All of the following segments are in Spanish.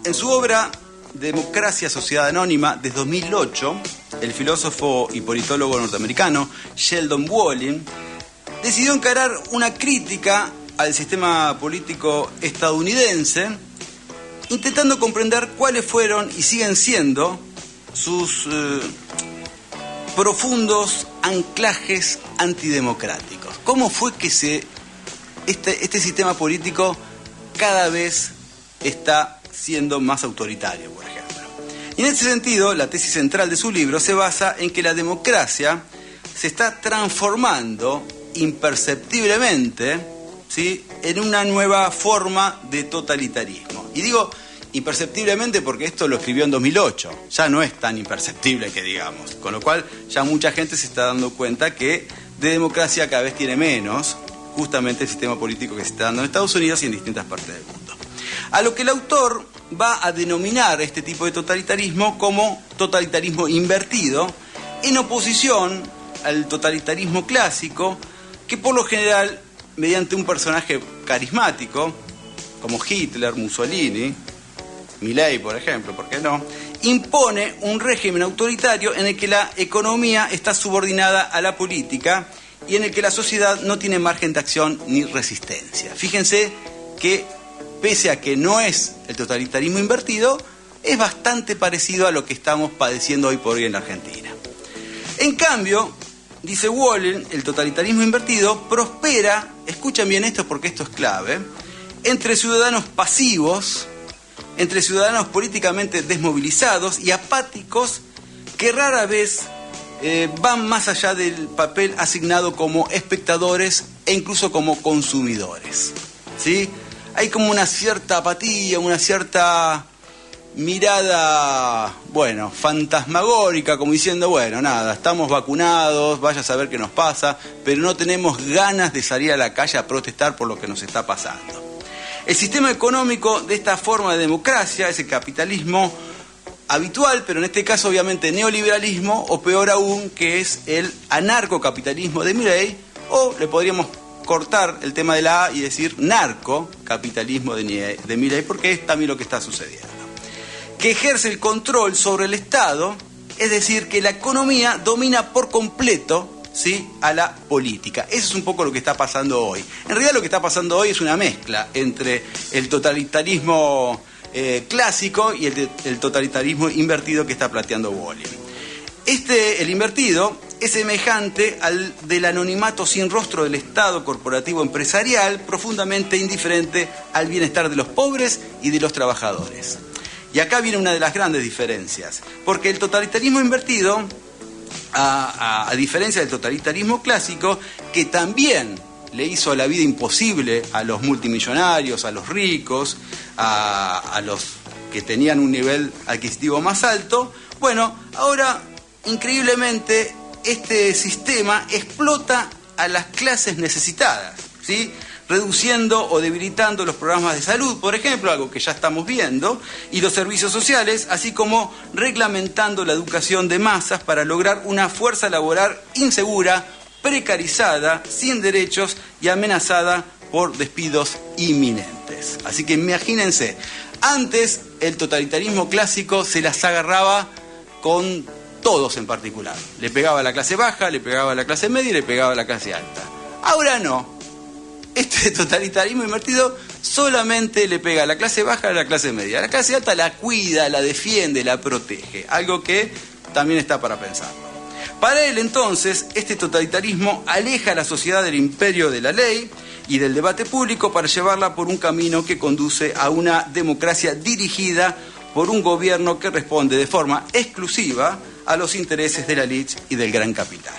En su obra Democracia, Sociedad Anónima, de 2008, el filósofo y politólogo norteamericano Sheldon Wolin decidió encarar una crítica al sistema político estadounidense, intentando comprender cuáles fueron y siguen siendo sus profundos anclajes antidemocráticos. ¿Cómo fue que este sistema político cada vez está siendo más autoritario, por ejemplo? Y en ese sentido, la tesis central de su libro se basa en que la democracia se está transformando imperceptiblemente, ¿sí?, en una nueva forma de totalitarismo. Y digo imperceptiblemente porque esto lo escribió en 2008, ya no es tan imperceptible que digamos, con lo cual ya mucha gente se está dando cuenta que de democracia cada vez tiene menos, justamente el sistema político que se está dando en Estados Unidos y en distintas partes del mundo. A lo que el autor va a denominar este tipo de totalitarismo como totalitarismo invertido, en oposición al totalitarismo clásico, que por lo general, mediante un personaje carismático, como Hitler, Mussolini, Milei, por ejemplo, ¿por qué no?, impone un régimen autoritario en el que la economía está subordinada a la política y en el que la sociedad no tiene margen de acción ni resistencia. Fíjense que, pese a que no es el totalitarismo invertido, es bastante parecido a lo que estamos padeciendo hoy por hoy en la Argentina. En cambio, dice Wolin, el totalitarismo invertido prospera, escuchen bien esto porque esto es clave, entre ciudadanos pasivos, entre ciudadanos políticamente desmovilizados y apáticos que rara vez van más allá del papel asignado como espectadores e incluso como consumidores, ¿sí? Hay como una cierta apatía, una cierta mirada, bueno, fantasmagórica, como diciendo, bueno, nada, estamos vacunados, vaya a saber qué nos pasa, pero no tenemos ganas de salir a la calle a protestar por lo que nos está pasando. El sistema económico de esta forma de democracia es el capitalismo habitual, pero en este caso obviamente neoliberalismo, o peor aún, que es el anarcocapitalismo de Milei, o le podríamos cortar el tema de la A y decir narcocapitalismo de Milei, porque es también lo que está sucediendo. Que ejerce el control sobre el Estado, es decir, que la economía domina por completo, ¿sí?, a la política. Eso es un poco lo que está pasando hoy. En realidad lo que está pasando hoy es una mezcla entre el totalitarismo clásico y el totalitarismo invertido que está planteando Wolin. El invertido es semejante al del anonimato sin rostro del Estado corporativo empresarial, profundamente indiferente al bienestar de los pobres y de los trabajadores. Y acá viene una de las grandes diferencias, porque el totalitarismo invertido, a diferencia del totalitarismo clásico, que también le hizo la vida imposible a los multimillonarios, a los ricos, a los que tenían un nivel adquisitivo más alto, bueno, ahora, increíblemente, este sistema explota a las clases necesitadas, ¿sí?, reduciendo o debilitando los programas de salud, por ejemplo, algo que ya estamos viendo, y los servicios sociales, así como reglamentando la educación de masas para lograr una fuerza laboral insegura, precarizada, sin derechos y amenazada por despidos inminentes. Así que imagínense, antes el totalitarismo clásico se las agarraba con todos en particular. Le pegaba a la clase baja, le pegaba a la clase media y le pegaba a la clase alta. Ahora no. Este totalitarismo invertido solamente le pega a la clase baja y a la clase media. A la clase alta la cuida, la defiende, la protege. Algo que también está para pensarlo. Para él, entonces, este totalitarismo aleja a la sociedad del imperio de la ley y del debate público para llevarla por un camino que conduce a una democracia dirigida por un gobierno que responde de forma exclusiva a los intereses de la élite y del gran capital.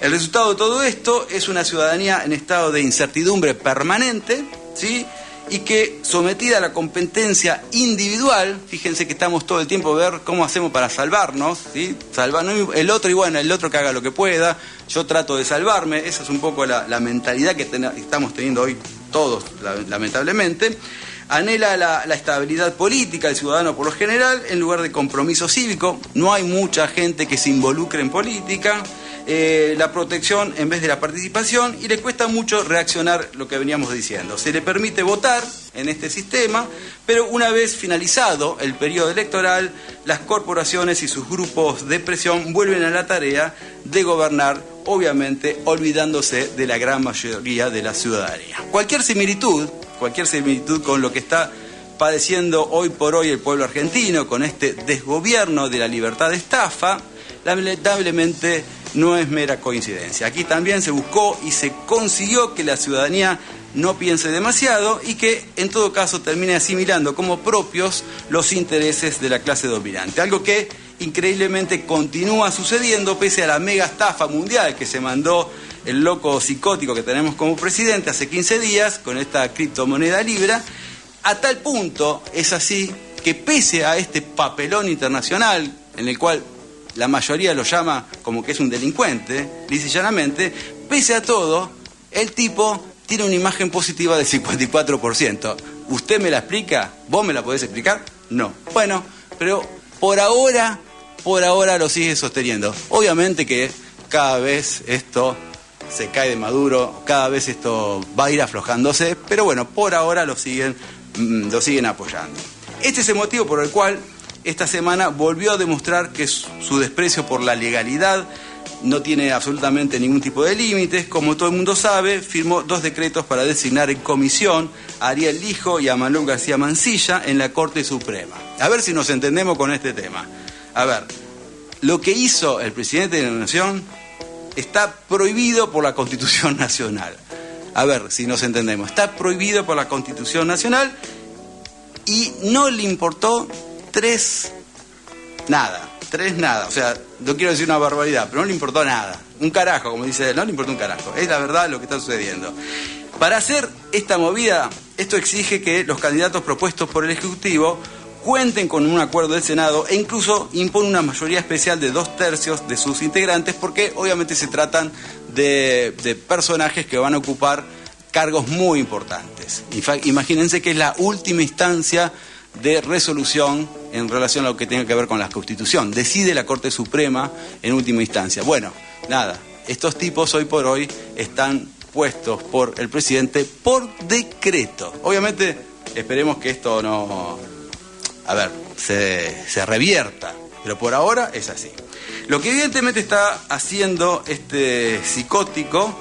El resultado de todo esto es una ciudadanía en estado de incertidumbre permanente, ¿sí?, y que, sometida a la competencia individual, fíjense que estamos todo el tiempo a ver cómo hacemos para salvarnos, ¿sí?, salvarnos el otro, y bueno, el otro que haga lo que pueda, yo trato de salvarme. Esa es un poco la mentalidad que estamos teniendo hoy todos, lamentablemente. Anhela la estabilidad política del ciudadano por lo general, en lugar de compromiso cívico. No hay mucha gente que se involucre en política. la protección en vez de la participación, y le cuesta mucho reaccionar lo que veníamos diciendo. Se le permite votar en este sistema, pero una vez finalizado el periodo electoral, las corporaciones y sus grupos de presión vuelven a la tarea de gobernar, obviamente olvidándose de la gran mayoría de la ciudadanía. Cualquier similitud con lo que está padeciendo hoy por hoy el pueblo argentino, con este desgobierno de la libertad de estafa, lamentablemente no es mera coincidencia. Aquí también se buscó y se consiguió que la ciudadanía no piense demasiado y que en todo caso termine asimilando como propios los intereses de la clase dominante. Algo que increíblemente continúa sucediendo pese a la mega estafa mundial que se mandó el loco psicótico que tenemos como presidente hace 15 días con esta criptomoneda Libra. A tal punto es así que pese a este papelón internacional en el cual la mayoría lo llama como que es un delincuente, lisa y llanamente, pese a todo, el tipo tiene una imagen positiva del 54%. ¿Usted me la explica? ¿Vos me la podés explicar? No. Bueno, pero por ahora lo sigue sosteniendo. Obviamente que cada vez esto se cae de maduro, cada vez esto va a ir aflojándose, pero bueno, por ahora lo siguen apoyando. Este es el motivo por el cual esta semana volvió a demostrar que su desprecio por la legalidad no tiene absolutamente ningún tipo de límites. Como todo el mundo sabe, firmó 2 decretos para designar en comisión a Ariel Lijo y a Manuel García Mansilla en la Corte Suprema. A ver si nos entendemos con este tema. A ver, lo que hizo el presidente de la Nación está prohibido por la Constitución Nacional. A ver si nos entendemos. Está prohibido por la Constitución Nacional y no le importó tres nada. O sea, no quiero decir una barbaridad, pero no le importó nada. Un carajo, como dice él, no le importó un carajo. Es la verdad lo que está sucediendo. Para hacer esta movida, esto exige que los candidatos propuestos por el Ejecutivo cuenten con un acuerdo del Senado e incluso impone una mayoría especial de 2/3 de sus integrantes, porque obviamente se tratan de personajes que van a ocupar cargos muy importantes. Imagínense que es la última instancia de resolución en relación a lo que tenga que ver con la Constitución. Decide la Corte Suprema en última instancia. Bueno, nada, estos tipos hoy por hoy están puestos por el presidente por decreto. Obviamente esperemos que esto no, se revierta, pero por ahora es así. Lo que evidentemente está haciendo este psicótico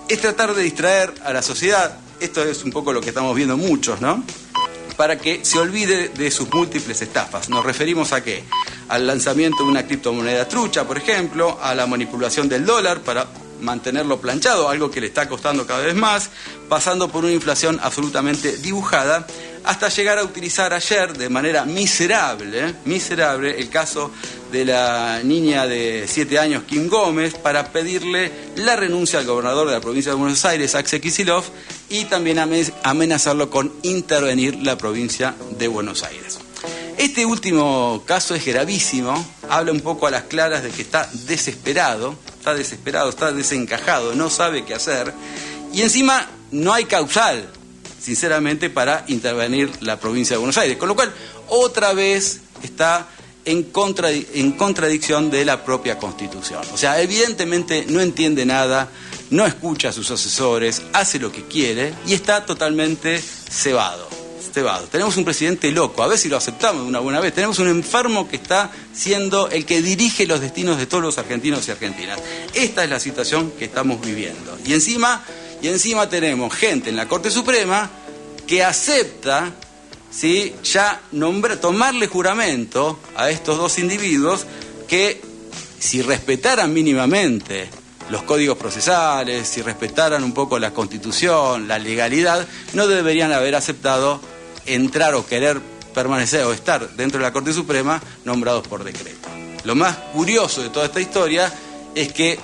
es tratar de distraer a la sociedad. Esto es un poco lo que estamos viendo muchos, ¿no? Para que se olvide de sus múltiples estafas. ¿Nos referimos a qué? Al lanzamiento de una criptomoneda trucha, por ejemplo, a la manipulación del dólar para mantenerlo planchado, algo que le está costando cada vez más, pasando por una inflación absolutamente dibujada, hasta llegar a utilizar ayer de manera miserable el caso de la niña de 7 años, Kim Gómez, para pedirle la renuncia al gobernador de la provincia de Buenos Aires, Axel Kicillof, y también amenazarlo con intervenir la provincia de Buenos Aires. Este último caso es gravísimo, habla un poco a las claras de que está desesperado, está desencajado, no sabe qué hacer, y encima no hay causal, sinceramente, para intervenir la provincia de Buenos Aires, con lo cual otra vez está en contradicción de la propia Constitución. O sea, evidentemente no entiende nada, no escucha a sus asesores, hace lo que quiere y está totalmente cebado. Tenemos un presidente loco, a ver si lo aceptamos de una buena vez. Tenemos un enfermo que está siendo el que dirige los destinos de todos los argentinos y argentinas. Esta es la situación que estamos viviendo. Y encima tenemos gente en la Corte Suprema que acepta, ¿sí?, ya tomarle juramento a estos 2 individuos que, si respetaran mínimamente los códigos procesales, si respetaran un poco la Constitución, la legalidad, no deberían haber aceptado entrar o querer permanecer o estar dentro de la Corte Suprema nombrados por decreto. Lo más curioso de toda esta historia es que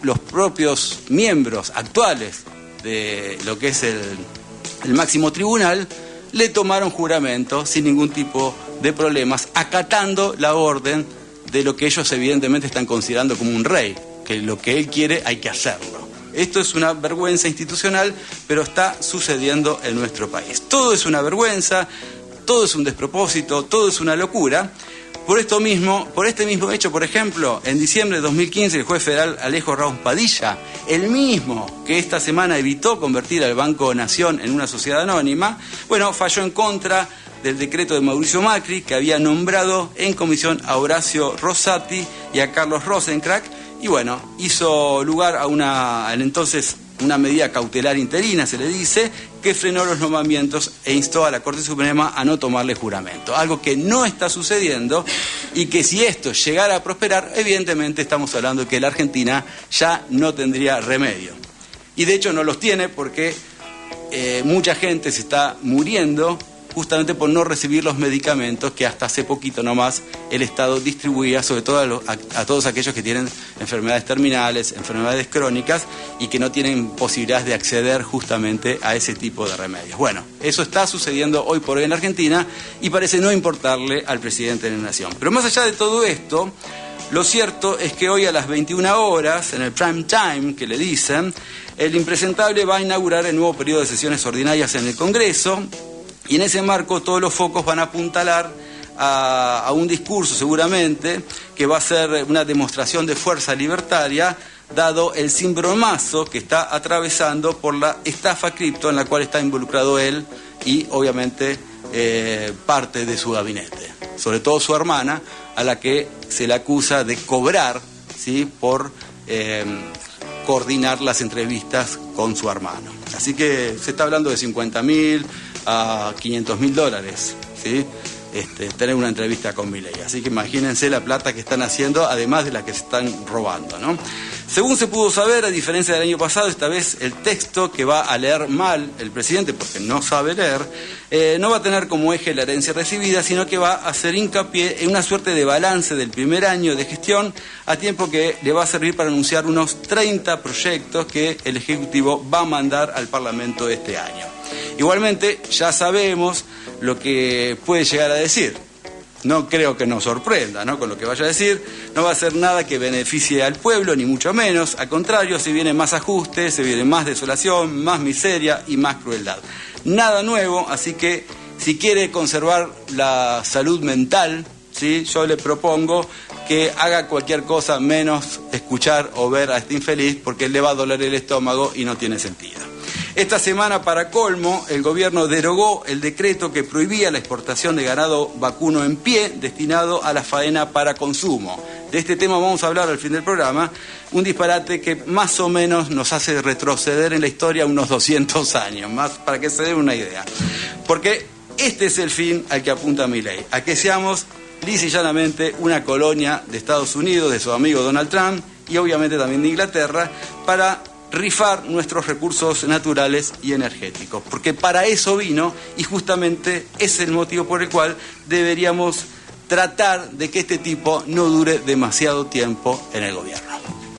los propios miembros actuales de lo que es el máximo tribunal le tomaron juramento sin ningún tipo de problemas, acatando la orden de lo que ellos evidentemente están considerando como un rey, que lo que él quiere hay que hacerlo. Esto es una vergüenza institucional, pero está sucediendo en nuestro país. Todo es una vergüenza, todo es un despropósito, todo es una locura, Por este mismo hecho, por ejemplo, en diciembre de 2015 el juez federal Alejo Ramos Padilla, el mismo que esta semana evitó convertir al Banco Nación en una sociedad anónima, bueno, falló en contra del decreto de Mauricio Macri, que había nombrado en comisión a Horacio Rosati y a Carlos Rosenkrantz, y bueno, hizo lugar a una medida cautelar interina, se le dice, que frenó los nombramientos e instó a la Corte Suprema a no tomarle juramento. Algo que no está sucediendo y que si esto llegara a prosperar, evidentemente estamos hablando de que la Argentina ya no tendría remedio. Y de hecho no los tiene porque mucha gente se está muriendo justamente por no recibir los medicamentos que hasta hace poquito nomás el Estado distribuía, sobre todo a todos aquellos que tienen enfermedades terminales, enfermedades crónicas y que no tienen posibilidades de acceder justamente a ese tipo de remedios. Bueno, eso está sucediendo hoy por hoy en Argentina y parece no importarle al presidente de la Nación. Pero más allá de todo esto, lo cierto es que hoy a las 21 horas, en el prime time que le dicen, el impresentable va a inaugurar el nuevo periodo de sesiones ordinarias en el Congreso. Y en ese marco todos los focos van a apuntalar a un discurso seguramente que va a ser una demostración de fuerza libertaria, dado el cimbronazo que está atravesando por la estafa cripto en la cual está involucrado él y obviamente parte de su gabinete, sobre todo su hermana, a la que se le acusa de cobrar, ¿sí?, por coordinar las entrevistas con su hermano. Así que se está hablando de 50.000 a $500.000, ¿sí? Tener una entrevista con Milei. Así que imagínense la plata que están haciendo, además de la que se están robando, ¿no? Según se pudo saber, a diferencia del año pasado, esta vez el texto que va a leer mal el presidente, porque no sabe leer, no va a tener como eje la herencia recibida, sino que va a hacer hincapié en una suerte de balance del primer año de gestión, a tiempo que le va a servir para anunciar unos 30 proyectos que el Ejecutivo va a mandar al Parlamento este año. Igualmente, ya sabemos lo que puede llegar a decir. No creo que nos sorprenda, ¿no?, con lo que vaya a decir. No va a hacer nada que beneficie al pueblo, ni mucho menos. Al contrario, se vienen más ajustes, se viene más desolación, más miseria y más crueldad. Nada nuevo, así que si quiere conservar la salud mental, ¿sí?, yo le propongo que haga cualquier cosa menos escuchar o ver a este infeliz, porque le va a doler el estómago y no tiene sentido. Esta semana, para colmo, el gobierno derogó el decreto que prohibía la exportación de ganado vacuno en pie destinado a la faena para consumo. De este tema vamos a hablar al fin del programa, un disparate que más o menos nos hace retroceder en la historia unos 200 años, más para que se den una idea. Porque este es el fin al que apunta Milei, a que seamos lisa y llanamente una colonia de Estados Unidos, de su amigo Donald Trump y obviamente también de Inglaterra, para rifar nuestros recursos naturales y energéticos, porque para eso vino y justamente es el motivo por el cual deberíamos tratar de que este tipo no dure demasiado tiempo en el gobierno.